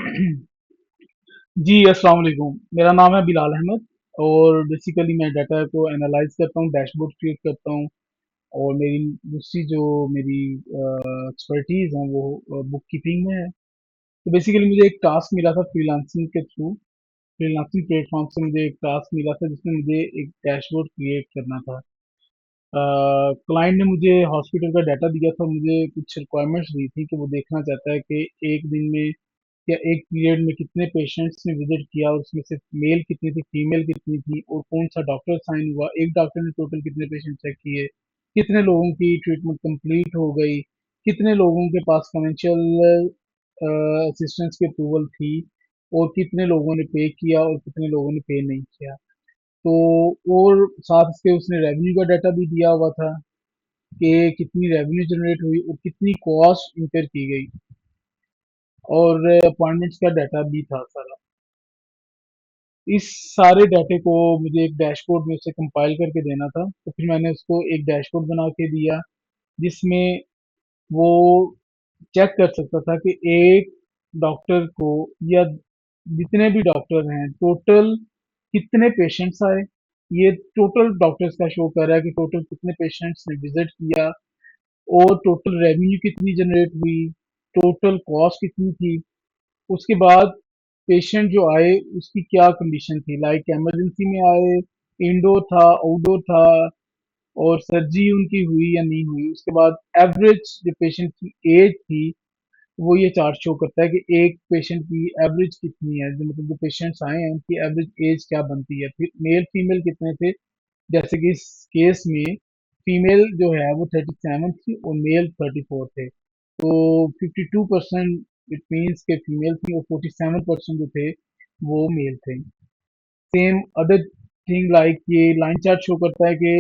जी, अस्सलाम वालेकुम। मेरा नाम है बिलाल अहमद और बेसिकली मैं डाटा को एनालाइज़ करता हूँ, डैशबोर्ड क्रिएट करता हूँ और मेरी दूसरी जो मेरी एक्सपर्टीज़ है वो बुक कीपिंग में है। तो बेसिकली मुझे एक टास्क मिला था फ्रीलांसिंग के थ्रू, फ्रीलांसिंग प्लेटफ़ॉर्म से मुझे एक टास्क मिला था जिसमें मुझे एक डैशबोर्ड क्रिएट करना था। क्लाइंट ने मुझे हॉस्पिटल का डाटा दिया था, मुझे कुछ रिक्वायरमेंट्स दी थी कि वो देखना चाहता है कि एक दिन में या एक पीरियड में कितने पेशेंट्स ने विजिट किया और उसमें से मेल कितनी थी, फीमेल कितनी थी और कौन सा डॉक्टर साइन हुआ, एक डॉक्टर ने टोटल कितने पेशेंट चेक किए, कितने लोगों की ट्रीटमेंट कंप्लीट हो गई, कितने लोगों के पास फाइनेंशियल असिस्टेंस की अप्रूवल थी और कितने लोगों ने पे किया और कितने लोगों ने पे नहीं किया। तो और साथ इसके उसने रेवेन्यू का डाटा भी दिया हुआ था कि कितनी रेवेन्यू जनरेट हुई और कितनी कॉस्ट इंकर की गई और अपॉइंटमेंट्स का डाटा भी था सारा। इस सारे डाटे को मुझे एक डैशबोर्ड में उसे कंपाइल करके देना था, तो फिर मैंने उसको एक डैशबोर्ड बना के दिया जिसमें वो चेक कर सकता था कि एक डॉक्टर को या जितने भी डॉक्टर हैं टोटल कितने पेशेंट्स आए। ये टोटल डॉक्टर्स का शो कर रहा है कि टोटल कितने पेशेंट्स ने विजिट किया और टोटल रेवेन्यू कितनी जनरेट हुई, टोटल कॉस्ट कितनी थी। उसके बाद पेशेंट जो आए उसकी क्या कंडीशन थी, लाइक इमरजेंसी में आए, इंडोर था, आउटडोर था और सर्जरी उनकी हुई या नहीं हुई। उसके बाद एवरेज जो पेशेंट की एज थी वो ये चार्ट शो करता है कि एक पेशेंट की एवरेज कितनी है, जो मतलब जो पेशेंट्स आए हैं उनकी एवरेज एज क्या बनती है, फिर मेल फीमेल कितने थे। जैसे कि इस केस में फीमेल जो है वो 37 थी और मेल 34 थे, तो 52% इट मीन्स के फीमेल थी और 47% जो थे वो मेल थे। सेम अदर थिंग लाइक ये लाइन चार्ट शो करता है कि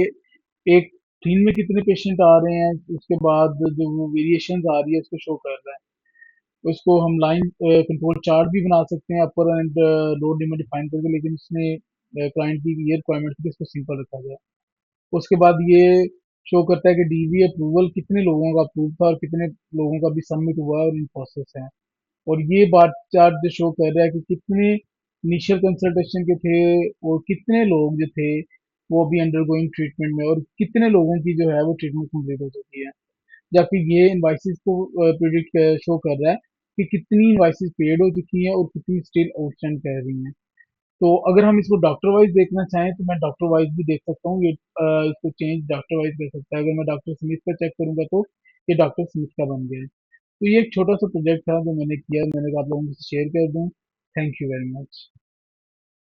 एक दिन में कितने पेशेंट आ रहे हैं, उसके बाद जो वो वेरिएशन आ रही है उसको शो कर रहा है। उसको हम लाइन कंट्रोल चार्ट भी बना सकते हैं अपर एंड लोअर लिमिट डिफाइन करके, लेकिन उसमें क्लाइंट की ये रिक्वायरमेंट थी कि इसको सिंपल रखा जाए। उसके बाद ये शो करता है कि डीवी अप्रूवल कितने लोगों का अप्रूव था और कितने लोगों का भी सबमिट हुआ है और इन प्रोसेस है। और ये बार चार्ट जो शो कर रहा है कि कितने इनिशियल कंसल्टेशन के थे और कितने लोग जो थे वो अभी अंडरगोइंग ट्रीटमेंट में और कितने लोगों की जो है वो ट्रीटमेंट कंप्लीट हो चुकी है। जबकि ये इनवाइसेस को प्रिडिक्ट शो कर रहा है कि कितनी इनवाइसेस पेड हो चुकी हैं और कितनी स्टिल आउटस्टैंड कर रही हैं। तो अगर हम इसको डॉक्टर वाइज देखना चाहें तो मैं डॉक्टर वाइज भी देख सकता हूँ, ये इसको चेंज डॉक्टर वाइज कर सकता है। अगर मैं डॉक्टर स्मिथ का चेक करूंगा तो ये डॉक्टर स्मिथ का बन गया है। तो ये एक छोटा सा प्रोजेक्ट था जो मैंने किया, मैंने कहा आप लोगों से शेयर कर दूं। Thank you very much.